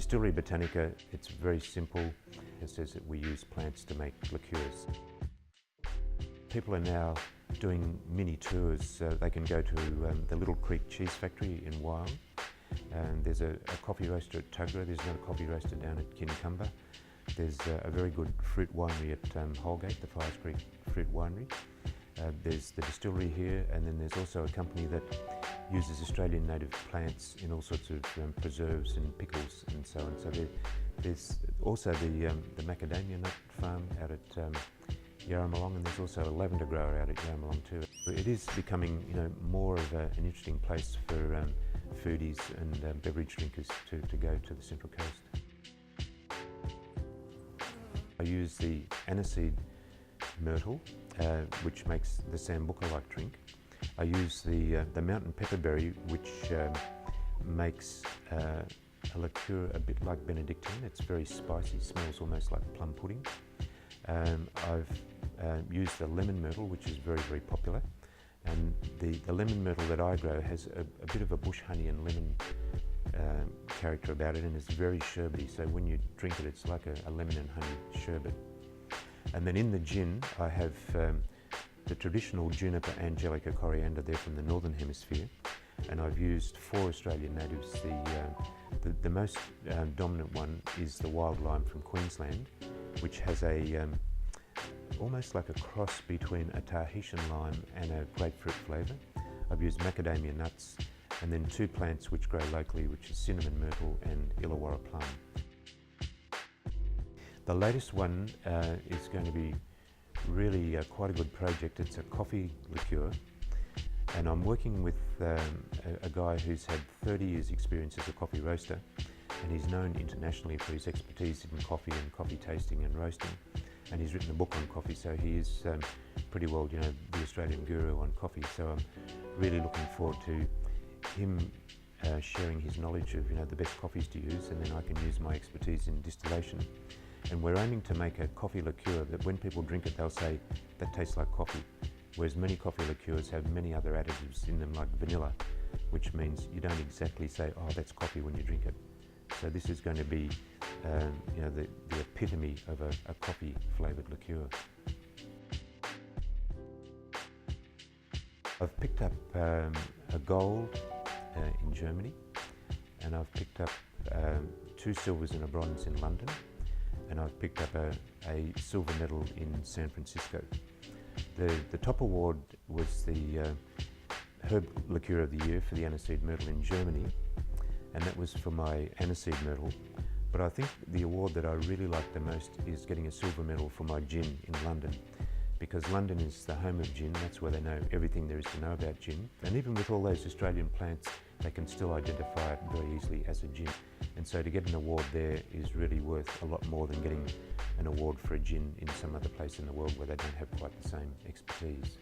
Distillery botanica, it's very simple. It says that we use plants to make liqueurs. People are now doing mini tours, so they can go to the Little Creek Cheese Factory in Wyong. There's a coffee roaster at Tuggerah. There's another coffee roaster down at Kincumber. There's a very good fruit winery at Holgate, the Fires Creek Fruit Winery. There's the distillery here, and then there's also a company that uses Australian native plants in all sorts of preserves and pickles and so on. So there's also the macadamia nut farm out at Yarramalong, and there's also a lavender grower out at Yarramalong too. It is becoming, more of an interesting place for foodies and beverage drinkers to go to the Central Coast. I use the aniseed myrtle, which makes the sambuca-like drink. I use the mountain pepperberry, which makes a liqueur a bit like Benedictine. It's very spicy, smells almost like plum pudding. I've used the lemon myrtle, which is very, very popular. And the lemon myrtle that I grow has a bit of a bush honey and lemon character about it, and it's very sherbety. So when you drink it, it's like a lemon and honey sherbet. And then in the gin, I have the traditional juniper, angelica, coriander. They're from the Northern Hemisphere. And I've used 4 Australian natives. The most dominant one is the wild lime from Queensland, which has almost like a cross between a Tahitian lime and a grapefruit flavour. I've used macadamia nuts, and then 2 plants which grow locally, which is cinnamon myrtle and Illawarra plum. The latest one is going to be really quite a good project. It's a coffee liqueur, and I'm working with a guy who's had 30 years experience as a coffee roaster, and he's known internationally for his expertise in coffee and coffee tasting and roasting, and he's written a book on coffee, so he is pretty well, the Australian guru on coffee. So I'm really looking forward to him sharing his knowledge of the best coffees to use, and then I can use my expertise in distillation. And we're aiming to make a coffee liqueur that when people drink it, they'll say, that tastes like coffee. Whereas many coffee liqueurs have many other additives in them, like vanilla, which means you don't exactly say, oh, that's coffee when you drink it. So this is going to be, the epitome of a coffee-flavoured liqueur. I've picked up a gold in Germany, and I've picked up 2 silvers and a bronze in London, and I've picked up a silver medal in San Francisco. The top award was the Herb Liqueur of the Year for the aniseed myrtle in Germany, and that was for my aniseed myrtle. But I think the award that I really like the most is getting a silver medal for my gin in London, because London is the home of gin. That's where they know everything there is to know about gin. And even with all those Australian plants, they can still identify it very easily as a gin. And so to get an award there is really worth a lot more than getting an award for a gin in some other place in the world where they don't have quite the same expertise.